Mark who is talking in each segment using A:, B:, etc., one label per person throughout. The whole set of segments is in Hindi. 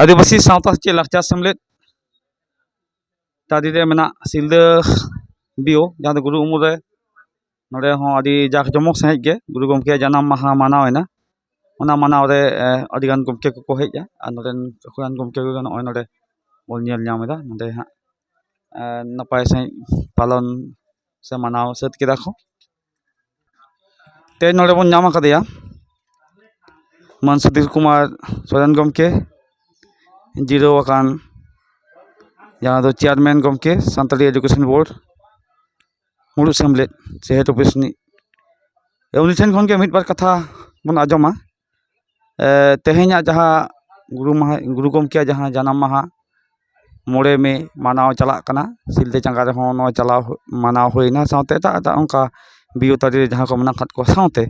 A: आदिवासी सावता चे लाकचार सेमलेद तादीरे मेना सिलदा बिओ जहाँ दो गुरु उमुल रे नोडे हों आदि जाक जमक सहित गे गुरु गमके जानाम माहा मानावेना ओना मानाव रे आदिगान गमके को हेजा आ नोडेन कोयान गमके को नय नोडे बोल नेल ᱧᱟᱢᱮᱫᱟ नोडे हां नपाय सहित पालन से मानाव सेत केदा को ते नोडे बन ᱧᱟᱢ आकादेया मान सुधीर कुमार सोरेन गमके जिरो अकान जहाँ दो चेयरमैन गमके सानताली एजुकेशन बोर्ड मुलुग सेमलेद से हेड ऑफिस नि उनी ठेन खन के मिद बार कथा बन आजमा तेहेኛ जहाँ गुरु गमके जहाँ जानाम माहा मोड़े में मानाव चला कना सिलदे चांगा रे हों नय चलाव मानाव होइना सावते ता उनका बिओ तारी जहाँ को मना खात को सावते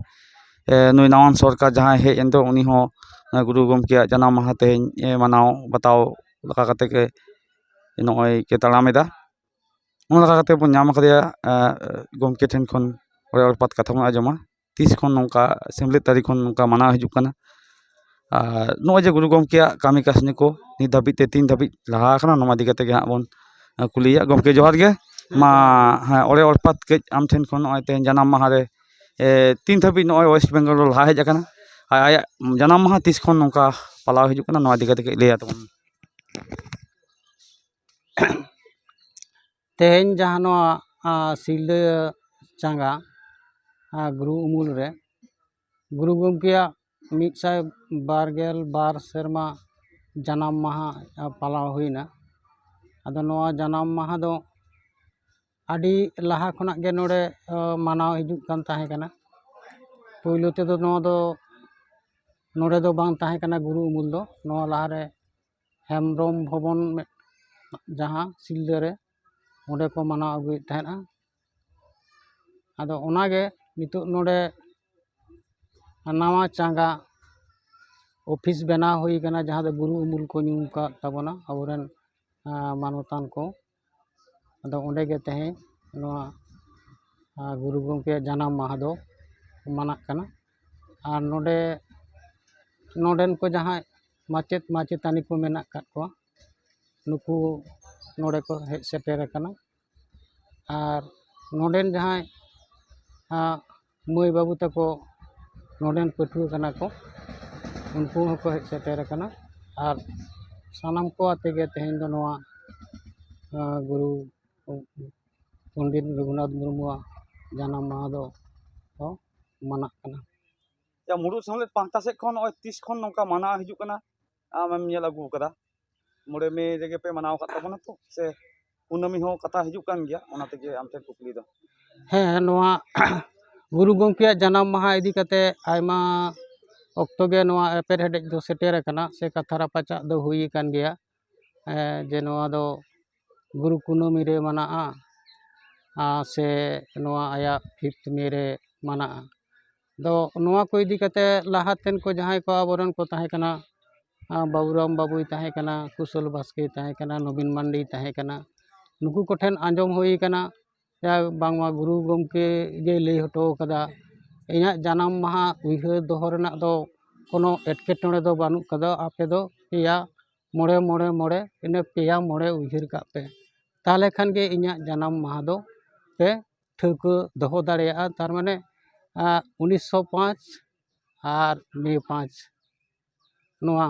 A: नुई नावान सरकार जहाँ हेज एन दो उनी हों गुरु गमके जानाम माहा तेहेñ मानाव बताव लका कते के नय के ताड़ामेदा ओना लका कते बन ᱧᱟᱢ आकादेया गमके ठेन खन ओरे ओरपात कथा बन आजमा तीस खन नोंका सेमलेद तारीख खन नोंका मानाव हिजुग कना नय जे गुरु गमके कामी कासनी को नित धाबी ते तीन धाबी लहा कना नोमा दिगते के हां बन कुलिया गमके जोहार गे मा हाँ ओरे ओरपात के आम ठेन खन नय ते जानाम माहा रे तीन धाबी नय वेस्ट बेंगल लहा हेज आकना आया जानाम माहा तीस खन नोंका पालाव हिजुग कना नोमा दिगते के लेया तबन
B: तेहेñ जहाँ सिलदा चांगा गुरु उमुल रे गुरु गमके मिदसाय बारगेल बार सेरमा जानाम माहा पालाव हुईना आदो नोआ जानाम माहा दो आदि लाहा खना गे नोडे मानाव हिजुग कान ताहे कना पोइलो ते दो नोआ दो नोडे दो बांग ताहे कना गुरु उमुल दो नोआ लाहा रे हेमब्रम भवन जहाँ सिलदा रे ओंडे को मानाव अगुयेद ताहेना आदो ओनागे नितो नोडे नावा चांगा ऑफिस बनाव हुई कना जहाँ दो गुरु उमुल को ᱧᱩᱢ का तबना अबोरेन मानवतान को आदो ओंडे गे तेहेñ नोआ गुरु गमके जानाम माहा दो मानाक कना आर नोडे नोडेन को जहाँ माचेत माचेतानी को मेनाक कात को नुकु नोडे को हेज सेटेर कना आर नोडेन जहाँ मई बाबू तको नोडेन पठुआ कना को उनको को हेज सेटेर कना आर सानाम को आते गे तेहेñ दो नोआ गुरु पंडित रघुनाथ मुर्मू जानाम माहा दो मानाक कना
A: या मुलुग सेमलेद पाहता से खन नय तीस खन नोंका मानाव हिजुग कना आमेम नेल आगु कदा मोड़े में रेगे पे मानाव का तबना तो से कुनामी हो कथा हिजुग कान गया ओना तेगे आम ठेन कुकली दो
B: हैं नोआ गुरु गमके जानाम माहा इदी कते आयमा ऑक्टो गे नोआ एपेर हेडेज दो सेटेर कना से कथा रापाचा दो हुई कान गया जे नोआ दो गुरु कुनामी रे मनाआ से नोआ आया 5th मे रे मनाआ दो नोआ को इदी कते लाहातेन को जहाँ को आबोरन को ताहे कना बाबूराम बाबुई ताहे कना कुशल बास्के ताहे कना नवीन मांडी ताहे कना नुकु को ठेन आंजम हुई कना या बांगमा गुरु गमके जे लई हटो कदा इना जानाम माहा उइहर दोहो रेनाक दो कोनो एटकेटोड़े दो बानु कदा आपे दो पेया मोड़े मोड़े मोड़े इन पेया मोड़े उइहर का पे ताले खान गे इना जानाम माहा दो पे ठौको दोहो दाड़ेया तार माने 1905 और मे 5 नोआ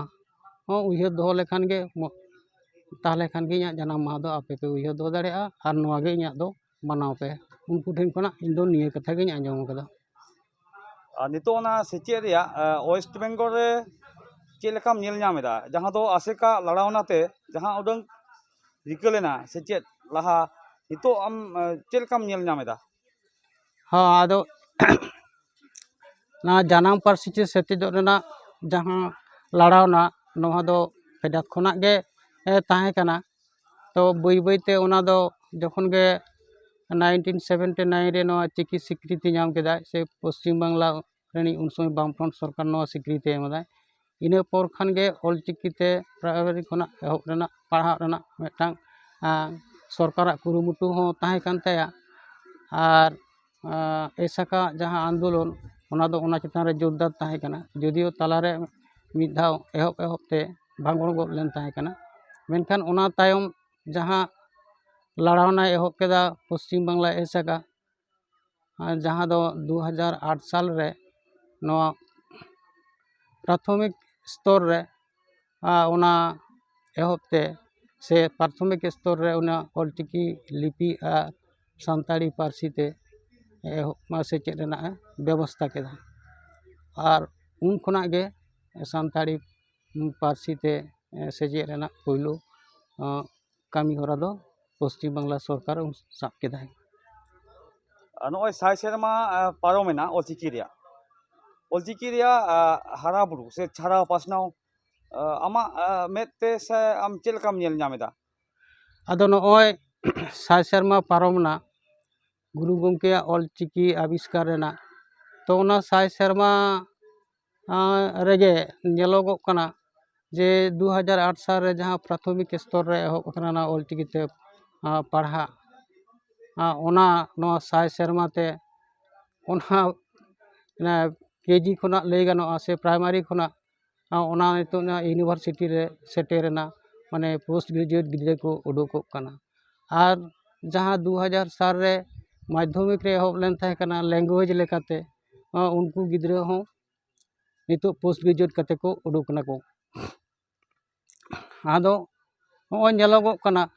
B: हो उइहर दोहो लेखान गे ताले खान गे इना जानाम माहा दो आपे पे उइहर दोहो दाड़ेया और नोआ गे इना दो मानाव पे उनको ठेन खना इन दो निये कथा गे आंजम कदा
A: नितो ना सेचे रेया वेस्ट बेंगल रे चे लेकाम नेल ᱧᱟᱢᱮᱫᱟ जहाँ दो आसेका लड़ावना ते जहाँ उडंग रिकलेना सेचे लहा नितो आम चे लेकाम नेल ᱧᱟᱢᱮᱫᱟ
B: हाँ आदो ना जानाम पार्सी चे सेतेजो रेना जहाँ लड़ावना नोहा दो फेडात खना गे ताहे कना तो बई बई ते ओना दो जखन गे 1979 रे नोआ चिकी स्वीकृति नाम केदा से पश्चिम बांगला रेनी उन समय बामफ्रंट सरकार नोआ स्वीकृति एमदा इना पर खान गे ऑल चिकीते प्राइमरी खना एहब रेना पढ़ा रेना मेटांग सरकारा कुरुमुटु हो ताहे कान ताया और एसाका जहाँ आंदोलन ओना दो ओना चितान रे जोरदार ताहे कना जदियो तालारे मिद धाव एहब एहब ते भांगड़ गद लेन ताहें कना मेनखान ओना तायम जहाँ लड़ावना एहब केदा पश्चिम बांग्ला एसका जहाँ दो 2008 साल रे नवा प्राथमिक स्तर रे ओना एहबते से प्राथमिक स्तर रे ओना ऑलचिकी लिपि सानताड़ी पारसी ते सेचेद रेनाग व्यवस्था केदा और उन खना गे सानताड़ी पारसी ते सेचेद रेनाग पहलू कामी हरा दो पश्चिम बांग्ला सरकार साब केदा
A: नॉय साय सेरमा पारोमेना ऑलचिकी हारा बुरु से छाड़ा पासनाव आमा मेते से आम चेलकाम नेल नामेदा
B: आदो नॉय साय सेरमा पारोमना गुरु गंके ऑलचिकी आविष्कार रेना तो ओना साय सेरमा रेगे नेलोगो कना जे 2008 साल रे जहाँ प्राथमिक स्तर रे एहब कना ऑलचिकी ते पढ़ा ओना नवा साय सेरमा ते ओना केजी खुना लई गानोआ से प्राइमरी खुना ओना नितो यूनिवर्सिटी रे सेटेरना माने पोस्ट ग्रेजुएट गिद्रे को उडुकोग कना और जहाँ 2000 साल रे माध्यमिक रे एहब लेन ताहे कना लैंग्वेज लेकाते उनको गिद्रे हो नितो पोस्ट ग्रेजुएट कते को उडुकना को आदो नॉय नेलोगो कना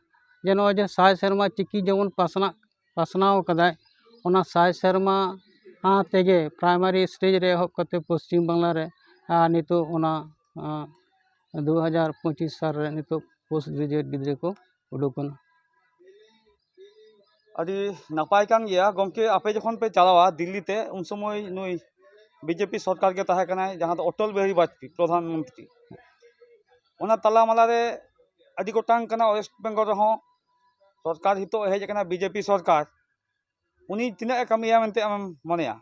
B: जे नॉय जे साय सेरमा चिकी जेमन पासनाव कदाय ओना साय सेरमा तेगे प्राइमरी स्टेज रे एहब कते पश्चिम बांग्ला रे नितो ओना 2025 साल रे नितो पोस्ट ग्रेजुएट गिद्रे को उडुकना
A: अभी नपाय कान गया गमके आपे जखन पे चलावा दिल्ली ते उन समय नुई बीजेपी सरकार के ताहे कना जहाँ तो अटल बिहारी वाजपेयी प्रधानमंत्री ओना तला माला रे अभी गोटांग कना वेस्ट बेंगल रहो सरकार हितो हेज कना बीजेपी सरकार उनी तिना कमिया मेनते आम मनेया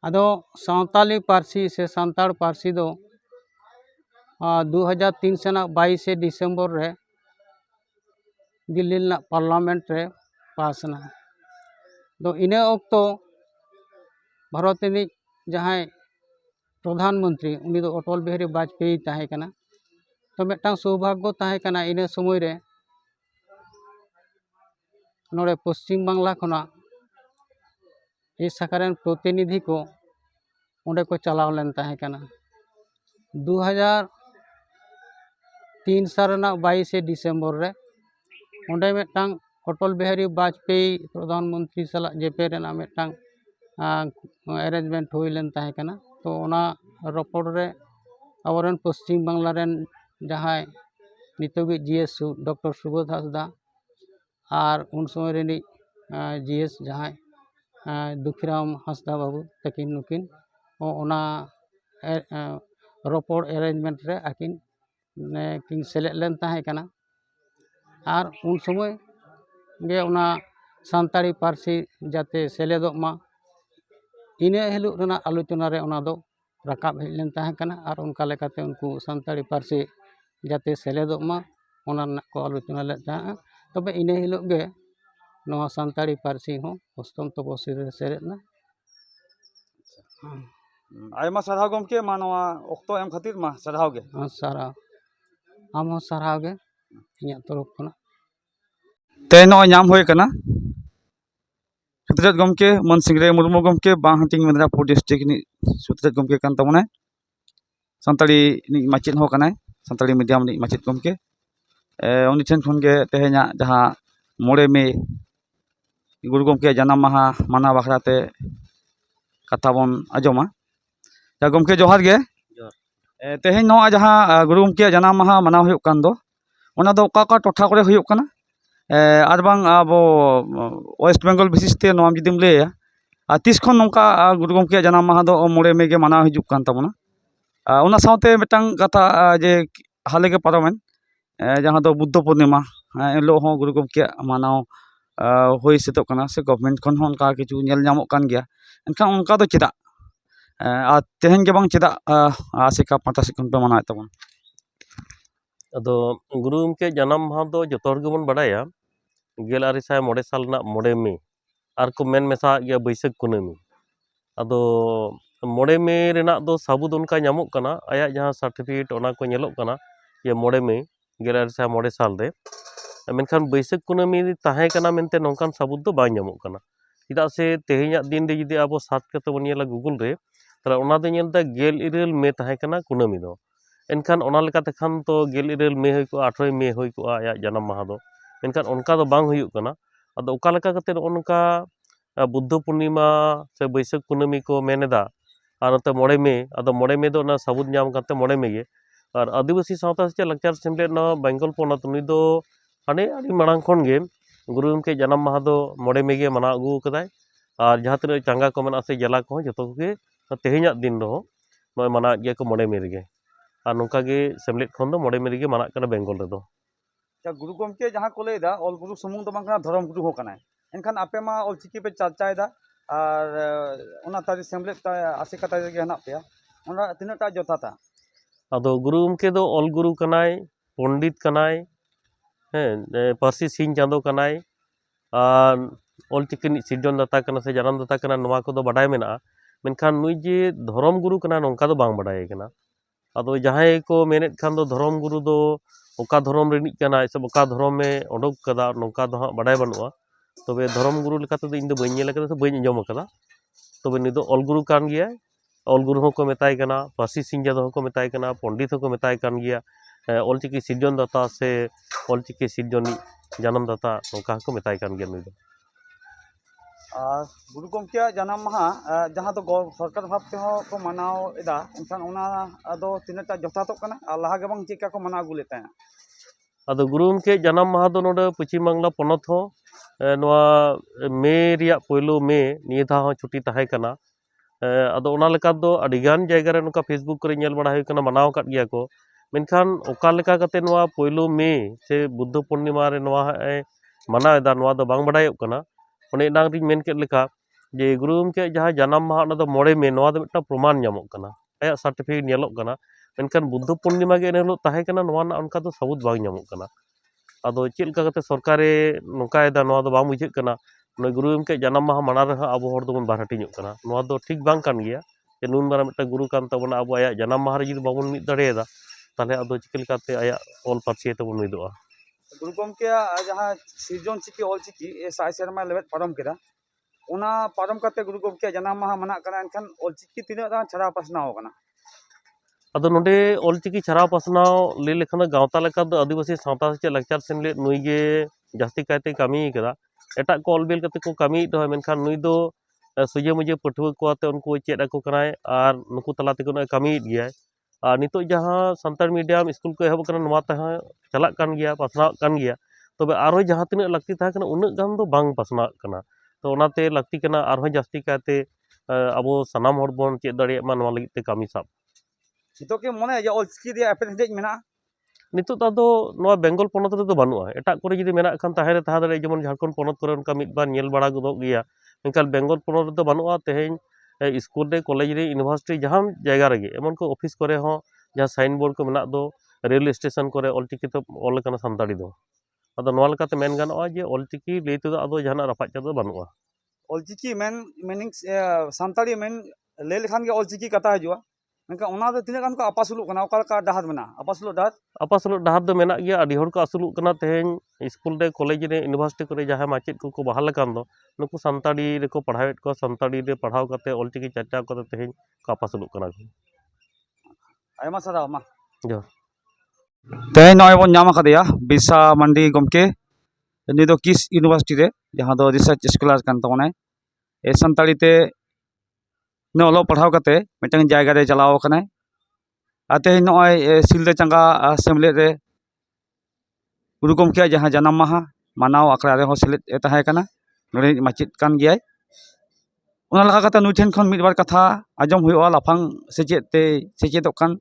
B: आदो सावताली पारसी से सानताड़ पारसी दो 2003 सेना 22 डिसेम्बर रे दिल्ली पार्लामेंट रे पासना तो इना अक्तो भारत रिनी जहाँ प्रधानमंत्री उनी दो अटल बिहारी वाजपेयी ताहे कना तो मेटांग सौभाग्य ताहे कना इना समय रे नोड़े पश्चिम बांग्ला खना ए साकारेन प्रतिनिधि को उंडे को चलाव लेन ताहे कना 2003 साल 22 डिसेम्बर रे उंडे मेटांग अटल बिहारी वाजपेयी प्रधानमंत्री सला जेपे रेना मेटांग अरेंजमेंट हुई लेन ताहे कना तो ओना रोपड़ रे आबोरेन पश्चिम बांग्ला रेन जहाँ नितोगी जीएस डॉक्टर सुबोध हांसदा और उन समय रेनी जीएस जहाँ दुखीराम हांसदा बाबू तकिन नुकिन ओना रोपड़ अरेंजमेंट रे आकिन किन सेलेद लेन ताहे कना और उन समय गे ओना सानताड़ी पारसी जाते सेलेदोग मा इना हिलुग रेना आलोचना रे ओना दो राकाब हेज लेन ताहे कना और उनका लेकाते उनको सानताड़ी पारसी जाते सेलेदोग मा ओना को आलोचना लेद ताहे तबे इना हिलुग गे नवा सानताड़ी पारसी हो अष्टम तपस्वी रे सेरेदना
A: आयमा साराव गमके मा नवा ऑक्तो एम खातिर मा साराव गे
B: साराव आम हो साराव गे इᱧᱟᱹᱜ तरफ खना
A: ते नॉय नाम होय कना सुतरेत गमके मन सिंगरे मुर्मू गमके बांहटिंग मेदिनीपुर डिस्ट्रिक्ट नि सुतरेत गमके कान तमने सानताड़ी नि माचिद हो कनाय सानताड़ी मीडियम नि माचिद गमके उनी ठेन खन गे तेहेना जहाँ 9 मे गुरु गमके जन्म माहा माना बाखराते कथा बन आजमा जा गमके जोहार गे तेहेन नवा जहाँ गुरु गमके जन्म माहा माना हुयुग कान दो ओना दो का टोठा करे हुयुग कना और बांग अब वेस्ट बेंगल विशिष्ट नवा जुदीम लैया तीस खन नौका गुरु गमके जन्म माहा दो 9 मे गे माना हिजुग कान ताबोना ओना सावते मिटांग कथा जे हाले गे पारमेन जहाँ दो बुद्ध पूर्णिमा एलो हो गुरु गमके मानाव हुई सेतोग कना से गवर्नमेंट खन हो उनका किछु नेल नामोग कान गया एनखान उनका दो चेदा तेहेन गे बांग चेदा आसिका पाटा से खन पे मानाव ताबोन
C: अदो गुरु गमके जन्म माहा दो जतो हर गेबोन बाडाया 1909 साल 9 मे और को मेन मेसा गया बैसाख कुनामी अदो मोड़े मे रेनाक दो साबुद उनका ᱧᱟᱢᱚᱜ ᱠᱟᱱᱟ ᱟᱭᱟᱜ ᱡᱟᱦᱟᱸ ᱥᱟᱨᱴᱤᱯᱷᱤᱠᱮᱴ ᱚᱱᱟ ᱠᱚ ᱧᱮᱞᱚᱜ ᱠᱟᱱᱟ ᱡᱮ मोड़े मे 1909 साल रे मेनखान बैसाख कुनामी ताहें कना मेनते नोंकान साबुद दो बांग ᱧᱟᱢᱚᱜ ᱠᱟᱱᱟ चेदा से तेहेኛᱜ दिन रे जुदी आबो सात कते बन नेला गूगल रे ताला ओना दो नेलदा 17 मे ताहें कना कुनामी दो एनखान ओना लेकाते खान तो 17 मे होय को 18 मे होय को आयाग जन्म माहा दो मेनखान ओनका दो बांग हुयुग कना आदो ओका लेका कते ओनका बुद्ध पूर्णिमा से बैसाख कुनामी को मेनेदा और नते मोड़े मे दो साबुद नाम करते मोड़े मे गे और आदिवासी सावता से लक्चर सेमलेट ना बेंगल पोनत उनी दो हाने आदि मांग खन गे गुरु गमके जन्म माहा दो मोड़े मे गे मना अगू कदाय और जहाँ तक चांगा को मेना से जला को जो के तेहेኛᱜ दिन दो नय मना गे को मोड़े मे गे और नोंका गे सेमलेट खन दो मोड़े मे गे मना कना बेंगल रे दो
A: गुरु गमके जहाँ को लेदा ऑल गुरु सुमुंग दो बांग धर्म गुरु हो कना एनखान आपे मा ऑलचिकी पे चर्चायदा और ओना तारी सेमलेट ता आसे कता गे हना पे ओना तिनटा जथाता
C: आदो गुरु गमके दो ऑल गुरु कनाय पंडित कनाय पारसी सिंह चांदो कनाय और ऑलचिकी सिरजन दाता कना से जन्म दाता कना नोआ को दो बाडाय मेना मेनखान नुई जे धर्म गुरु कना नोंका दो बांग बाडाय कना आदो जहां को मेनेत खान दो धर्म गुरु दो ओका धर्म रिनिक कना से ओका धर्म में ओडोक कदा नोंका दो हां बाडाय बनुआ तबे धर्म गुरु लेकाते दो इन दो बइन नेल कदा से बइन अंजम कदा तबे नि दो ऑल गुरु कान गया ऑल गुरु होको मेताय कना पारसी सिंह जादो होको मेताय कना पंडित होको मेताय कान गया ऑलचिकी सिरजन दाता से ऑलचिकी सिरजनी जन्म दाता नोंका को मेताय कान गया नुई दो
A: गुरु गमके जन्म माहा जहाँ तो सरकार भाव ते को मनाव एदा एनखान ओना दो तिनटा जथातो कना और लहा गे बांग चेका को मना अगू लेता
C: आदो गुरु गमके जन्म माहा दो नोडे पश्चिम बांग्ला पनत हो नोआ मे रिया पहिलो मे निये धा हो छुट्टी ताहे कना आदो ओना लेका दो अडिगान जायगा रे नुका फेसबुक करे नेल बड़ा हुई कना मनाव काट गया को मेनखान ओका लेका कते नोआ पहिलो मे से बुद्ध पूर्णिमा रे नोआ मनाव एदा नोआ दो बांग बडायोग कना ओने नांग रिन मेन केट लेका जे गुरु गमके जहाँ जन्म माहा ओना दो मोड़े मे नोआ दो मिटा प्रमाण ᱧᱟᱢᱚᱜ कना आया सर्टिफिकेट नेलोग कना मेनखान बुद्ध पूर्णिमा गे एन हिलोग ताहे कना नोआ ना उनका दो सबूत बांग ᱧᱟᱢᱚᱜ कना आदो चेद लेका कते सरकारे नोंका एदा नोआ दो बांग बुझेग कना नोय गुरु गमके जन्म माहा मना रहा अब हर दोबन बार हटिङोग कना नोआ दो ठीक बांग कान गया जे नुन मारा मिटा गुरु कान तबना अब आया जन्म माहा रे जुदी बाबन मिद दाड़ेयदा ताहले आदो चिका लेकाते आया ऑल पारसी तबन मिदोआ गुरु गमके जहाँ सिरजन चिकी ऑल चिकी ए साय सेरमा लेबेट पारम केदा ओना पारम कते गुरु गमके जन्म माहा मना कना एनखान ऑल चिकी तिना दा छाड़ा पासनाव कना आदो नोडे ऑल चिकी छाड़ा पासनाव ले लेखन गावता लेका दो आदिवासी सावता से लक्चर सेमले नुई गे जास्ती कायते कामी कदा एटा को ऑल बेल कते को कामी दो मेनखान नुई दो सुजे मुझे पठुआ को आते उनको चेद ako कनाय और नुकु तला ते को कामी गया और नितो जहाँ संताल मीडियम स्कूल को एहब कना नोआ तहा चलाक कान गया पासनाव कान गया तबे आरो जहाँ तिना लगती था कना उन्ना गान दो बांग पासनाव कना तो ओनाते लगती कना आरो जास्ती काते अबो सनाम हर बोन चेद दाड़े मा नोआ लगित ते कामी साब नितो के मने जे ऑल चिकी दे एपेन हेज मेना नितो तादो नोआ बेंगल पोनत रे दो बानुआ एटा करे जुदी मेना खान ताहे रे ताहा दाड़े जेमन झारखंड पोनत करे उनका मिद बार नेल बड़ा गदो गया मेनखान बेंगल पोनत रे दो बानुआ तेहेन स्कूल रे कॉलेज रे यूनिवर्सिटी जहाँ जायगा रे एमन को ऑफिस करे हो जहाँ साइन बोर्ड को मेना दो रेल स्टेशन करे ऑल चिकी तो ऑल कना सानताड़ी दो आदो नोआ लेकाते मेन गानोआ जे ऑल चिकी ले तो आदो जहाना रफाच दो बानुआ ऑल चिकी मेन मीनिंग सानताड़ी मेन ले लेखान के ऑल चिकी कथा हजुआ मेनका ओना दो तिना गान को आपासुलुग कना ओका लेका डाहर मेना आपासुलुग डाहर दो मेना गया आदि हर को आसुलुग कना तेहेन स्कूल रे कॉलेज रे यूनिवर्सिटी करे जहाँ माचेद को बहाल कान दो नुकु सानताड़ी रे को पढ़ावेट को सानताड़ी रे पढ़ाव कते ऑल चिकी चर्चा को तेहेन को आपासुलुग कना आयमा सारा मा जो तेहेन नय बन नाम आकादेया बिरसा मांडी गमके नि दो किस यूनिवर्सिटी रे जहाँ दो रिसर्च स्कॉलर कान तबनाय ए सानताड़ी ते न ऑलो पढ़ाव कते मिटन जायगा रे चलाव कनाय आते नय सिलदा चांगा सेमलेट रे गुरु गमके जहाँ जन्म माहा मानाव आखड़ा रे हो सेलेट ताहे कना नोडे माचेद कान गयाय ओना लगा कते नुई ठेन खन मिद बार कथा आजम हुआ लाफांग सेचेद ते सेचेदोग कान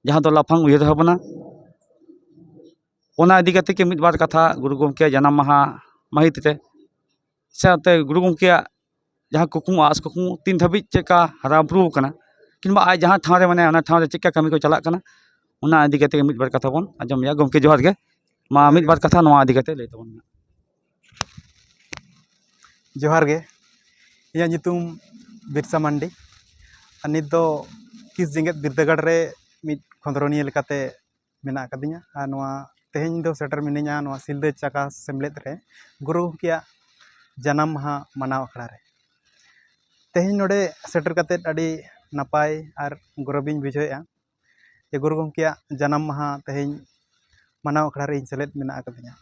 C: जहाँ दो लाफांग उयहर भावना ओना इदी कते के मिद बार कथा गुरु गमके जन्म माहा माहित रे साथे गुरु गमके जहाँ कुकुम आस कुकुम तीन धाबी चेका हरा बुरू कना किंबा आज जहाँ ठाव रे माने ओना ठाव रे चेका कमी को चलाक कना ओना इदी कते मिद बार कथा बन आजम या गमके जोहार गे मा मिद बार कथा नोआ इदी कते ले तबन
D: जोहार गे इया नितुम बिरसा मांडी नित दो किस जेगेत बिरदागाड़ रे मिद खंदरनिया लेकाते मेना कदिnya आ नोआ तेहेñ दो सेटर मिनिnya नोआ सिलदे चाका सेमलेद रे गुरु गंकेया जानम माहा मनाव अखड़ा रे तेहेñ नोडे सेटर कातेद अडी नापाय आर गौरविन बुझावेआ जे गुरु गंकेया जानम माहा तेहेñ मनाव अखड़ा रे सेलेद मेना कदिnya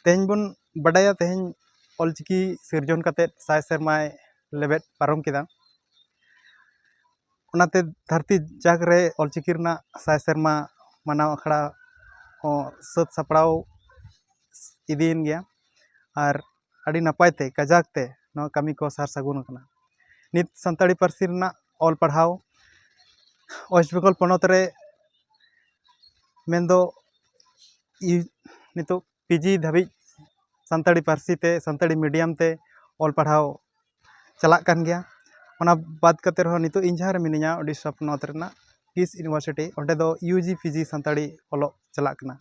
D: तेहेñ बन बडाया तेहेñ ऑलचिकी सिरजन कातेद साय सेरमाय लेबेद पारम केदा ओनाते धरती जाग रे ऑलचिकी रना साय सेरमा मनाव अखड़ा सत सापड़ाव इदीन गया और अड़ी नपायते कजाकते नवा कमी को सार सगुन कना नित संताड़ी पार्सी रना ऑल पढ़ाव वेस्ट बेंगल पनत रे मेंदो नितो पीजी धाबी संताड़ी पार्सी ते संताड़ी मीडियम ते ऑल पढ़ाव चलाक कान गया ओना बाद कते रहो नितो इन जहाँ रे मिनिया ओडिशा पनत रेना किस यूनिवर्सिटी ओंडे दो यूजी पीजी संताड़ी ओलो चलाक कना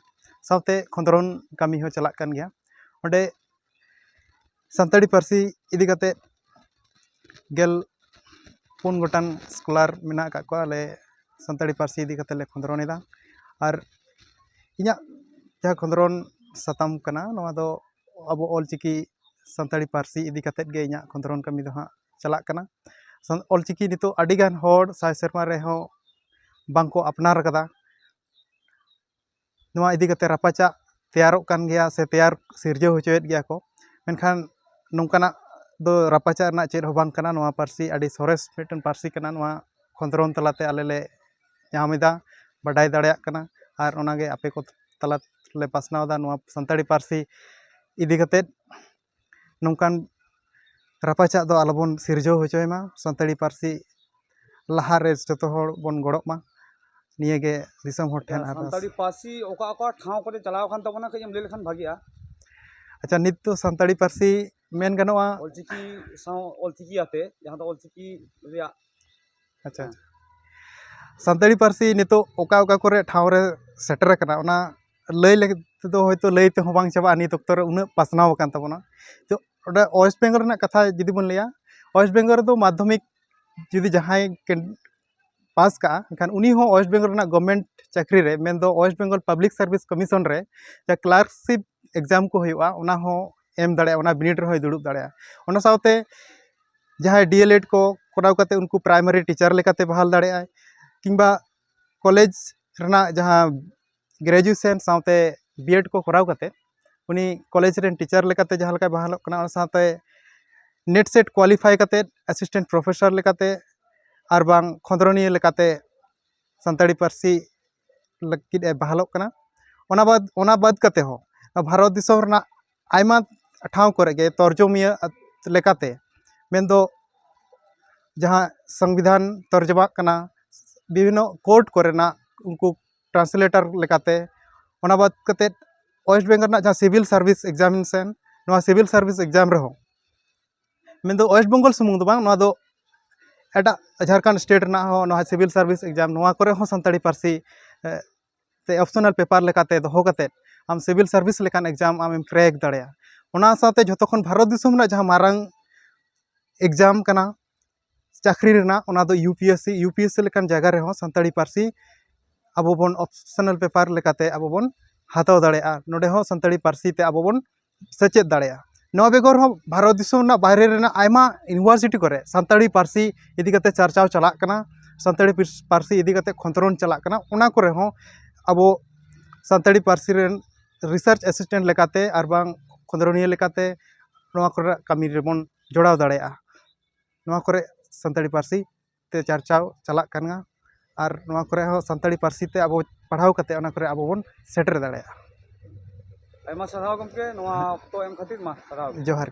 D: सावते खंदरन कमी हो चलाक कान गया ओंडे संताड़ी पार्सी इदी कते गेल पुन गोटान स्कॉलर मेना का को आले संताड़ी पार्सी इदी कते ले खंदरन एदा और इना जहाँ खंदरन सताम कना नवा दो अब ऑलचिकी संताड़ी पार्सी इदी कते गे इना खंदरन कमी दो हाँ चलाक कना ऑलचिकी नितो अडिगान होड़ साय सेरमा रे हो बांको अपनार कदा नवा इदी कते रापाचा तैयारों कान गया से तैयार सिरजो होचोयेद गया को मेनखान नोंकाना दो रापाचा रना चेद हो बांग कना नवा पार्सी अडी सोरेस मिटन पार्सी कना नवा खंदरन तलाते आले ले यामिदा बडाय दाड़ेया कना आर ओनागे आपे को तला ले पासनावदा नवा संताड़ी पार्सी इदी कते नोंकान रापाचा दो आलोबन सिरजो होचोयमा संताड़ी पार्सी लाहारे जतो होड़ बन गड़ोमा नियेगे दिसम होड़ ठेन
E: संताड़ी पार्सी ओका ठाव करे चलाव खान तबना कई एम ले लेखान भागिया
D: अच्छा नित तो संताड़ी पार्सी मेन गनोआ
E: ऑलचिकी साव ऑलचिकी आते जहां तो ऑलचिकी रिया
D: अच्छा संताड़ी पार्सी नितो ओका ओका करे ठाव रे सेटर कना ओना लय ले तो होयतो लय ते हो बांग चाबा नि तक्तर उना पासनाव कान तबना तो ओडा वेस्ट बेंगल रना कथा जदि बन लिया वेस्ट बेंगल दो माध्यमिक जदि जहाय पास का एनखान उनी हो वेस्ट बेंगल रना गवर्नमेंट चाकरी रे मेन दो West Bengal public service commission रे जा क्लार्कशिप एग्जाम को हुआ ओना हो एम दाड़े ओना बिनिड रे हो दुड़ुब दाड़े ओना सावते जहाय डीएलएड को कराव काते उनको प्राइमरी टीचर लेकाते बहाल दाड़े किंबा कॉलेज रना जहां ग्रेजुएशन सावते बीएड को कराव काते उनी कॉलेज रेन टीचर लेकाते जहां लेका बहाल कना ओना सावते नेट सेट क्वालिफाई काते असिस्टेंट प्रोफेसर लेकाते आर बांग खंदरनिया लेकाते संताड़ी पार्सी लकिद ए बहाल कना ओना बाद काते हो भारत दिसम रना आयमा ठाव करे गे तर्जमिया लेकाते मेनदो जहां संविधान तर्जमा कना विभिन्न कोर्ट कोरेना उनको ट्रांसलेटर लेकाते ओना बाद काते वेस्ट बेंगल ना जहां सिविल सर्विस एग्जामिनेशन नवा सिविल सर्विस एग्जाम रहो मेनदो वेस्ट बेंगल सुमुंग दो बांग नवा दो एटा झारखंड स्टेट ना हो नवा सिविल सर्विस एग्जाम नवा करे हो संताड़ी पार्सी ते ऑप्शनल पेपर लेकाते दोहो काते आम सिविल सर्विस लेकान एग्जाम आम क्रैक दाड़ेया ओना साथे जतो खन भारत दिसम ना जहां मारंग एग्जाम कना चाकरी रेना ओना दो यूपीएससी लेकान जगह रे हो संताड़ी पार्सी अबो बन ऑप्शनल पेपर लेकाते अबो बन हाताव दाड़ेया नोडे हो संताड़ी पार्सी ते अबो बन सेचेद दाड़ेया नवा बेगर हो भारत दिसम ना बाहरे रेना आयमा यूनिवर्सिटी करे संताड़ी पार्सी इदी कते चर्चाव चलाक कना संताड़ी पार्सी इदी कते खंतरन चलाक कना ओना करे हो अबो संताड़ी पार्सी रेन रिसर्च असिस्टेंट लेकाते आर बांग खंदरनिया लेकाते नवा करे कमी रेबन जोड़ाव दाड़ेया नवा करे संताड़ी पार्सी ते चर्चाव चलाक कना आर नवा करे हो संताड़ी पार्सी ते अबो पढ़ाव कते ओना करे अबो बन सेटर दाड़ेया
E: आयमा सरहाव गमके नवा तो एम खातिर मा सरहाव
D: जोहार।